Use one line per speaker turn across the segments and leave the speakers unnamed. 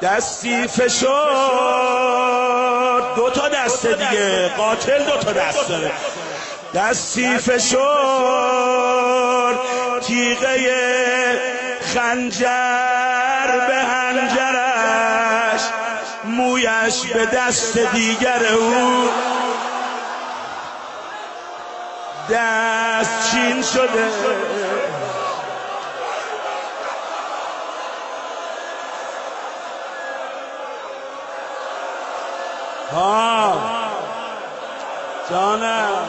دستی فشار، دو تا دسته دیگه، قاتل دو تا دست داره. دستی فشار، تیغه خنجر به هنجرش، مویش به دست دیگر او دست چین شده. جانم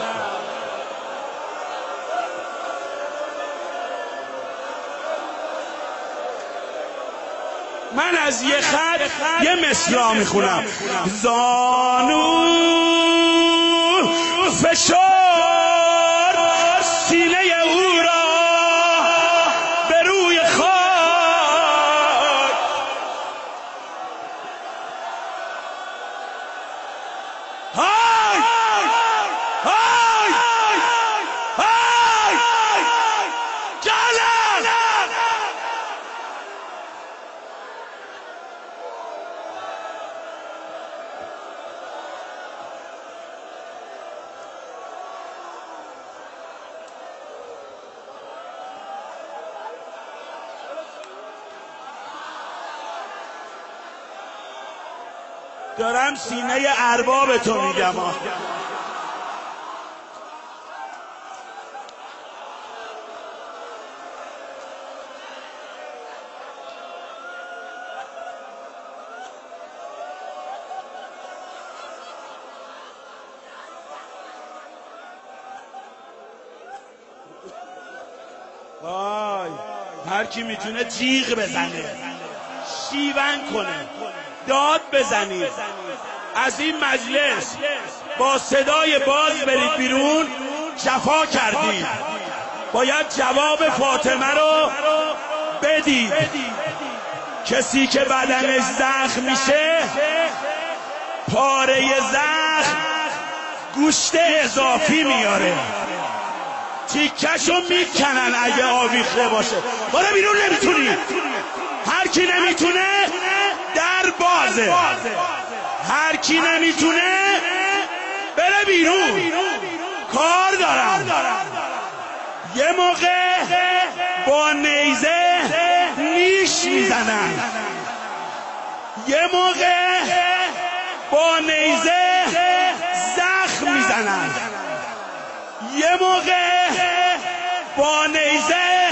من از یه خط یه مصرع میخونم. زانو فشار سینه او را به روی خاک، دارم سینه ارباب تو میگم. وای هر کی میتونه جیغ بزنه، شیون کنه، داد بزنید، از این مجلس با صدای باز برید بیرون. جفا کردید، باید جواب فاطمه رو بدید. کسی که بدنش زخم میشه، پاره زخم گوشت اضافی میاره، تیکشو میکنن اگه آویخته باشه. برو بیرون، نمیتونی. هر کی نمیتونه در بازه، هر کی نمیتونه بره بیرون. کار دارم. یه موقع با نیزه نیش میزنن، یه موقع با نیزه زخم میزنن، یه موقع با نیزه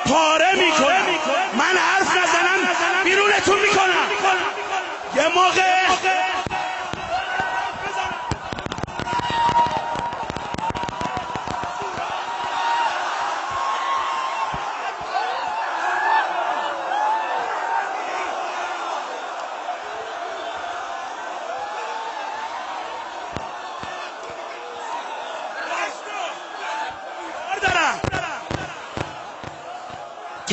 پاره میکنن. من حرف نزنم بیرونتون میکنم. یه موقع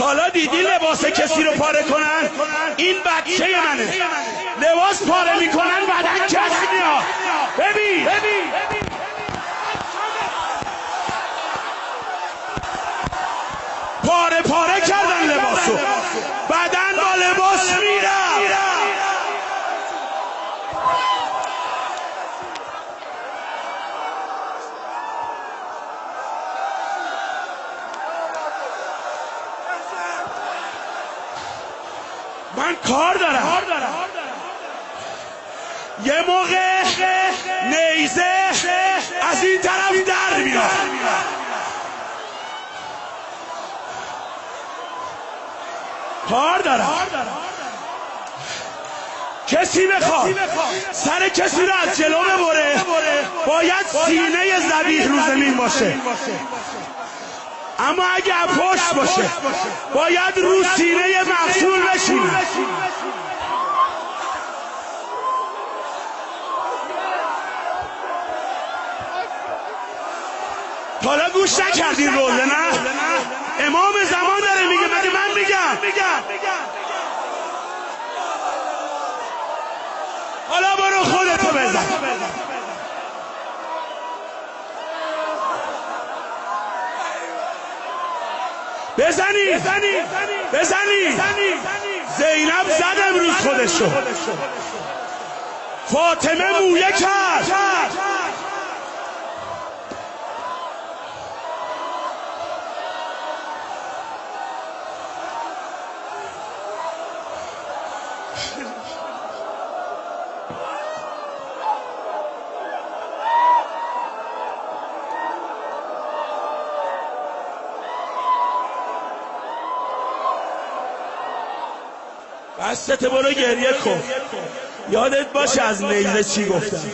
حالا دیدی لباس کسی رو پاره کنن؟ این بچه منه. لباس پاره میکنن بدن کسی میاد. ببین پاره کردن لباسو، بدن با لباس میره. من کار دارم. یه موقع نیزه از این طرف در میاد، کار دارم. کسی بخواد سر کسی رو از جلو ببره، باید سینه ذبیح رو زمین باشه. اما اگه پشت باشه، باید رو سینه مقتول بشینه. حالا گوش نکردین روزه؟ نه امام زمان داره میگه، من میگم. حالا برو خودتو بزن. بزنی زینب زد امروز خودشو، فاطمه مویه کرد. بسته برو گریه کن، یادت باشه از نیزه چی گفتم.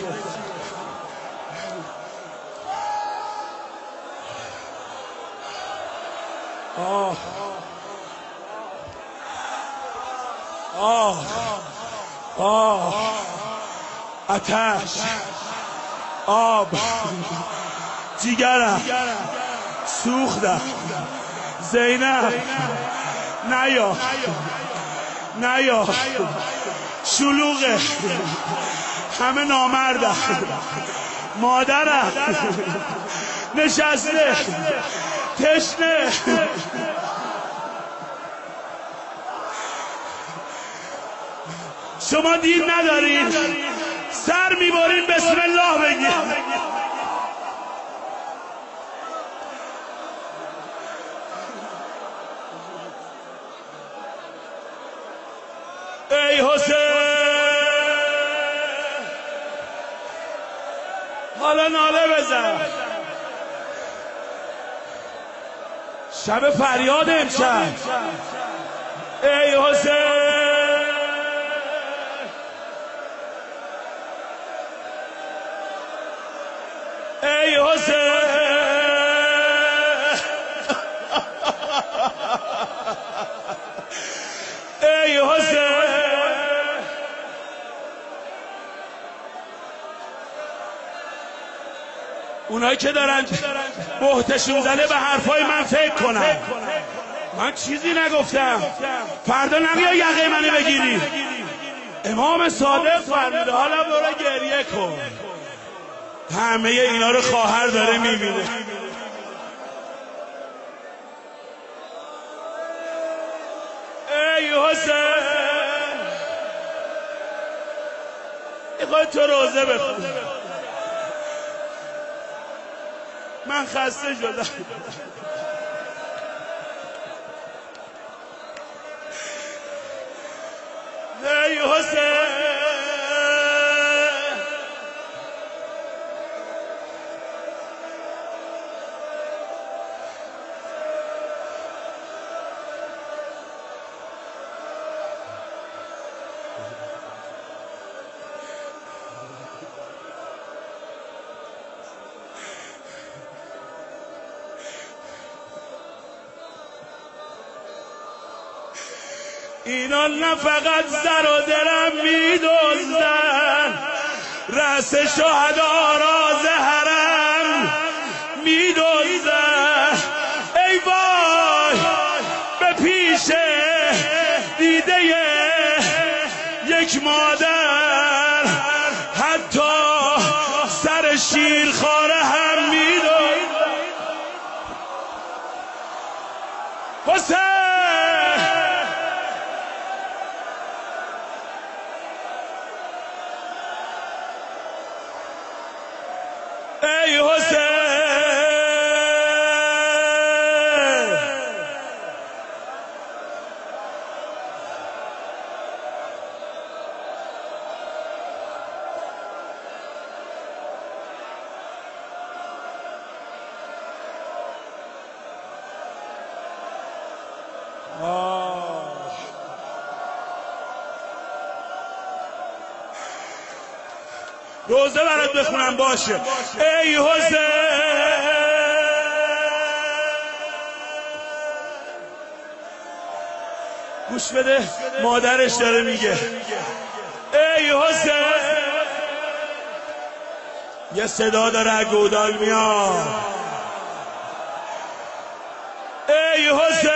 آه آه آه آتش، آب، جیگرم سوختم. زینب نیا نیا، شلوغه، همه نامردم، مادرم نشسته تشنه. شما دین ندارین، سر میبرین بسم الله بگید. ای حسین، حالا ناله بزن. شب فریاد امشب. ای حسین، ای حسین، ای حسین. اونایی که دارن بهتشون زده به حرفای من فکر کنن. من چیزی نگفتم. فردا نمیا یقه منو بگیری. امام صادق فرموده حالا برو گریه کن. همه اینا رو خواهر داره میبینه. ای حسین، میخوای تو روزه بخون. من خسته شدم. ای حسین، اینا نه فقط زر و درم میدوزدن، رأس شهدا راز حرم میدوزدن. ای وای به پیش دیده یک مادر، حتی سر شیرخواره هم میدوزدن. حسین، ای حسین، روزه برات بخونم باشه. ای حسین، گوش بده مادرش داره میگه. ای حسین، یه صدا داره گودال میاد. ای حسین،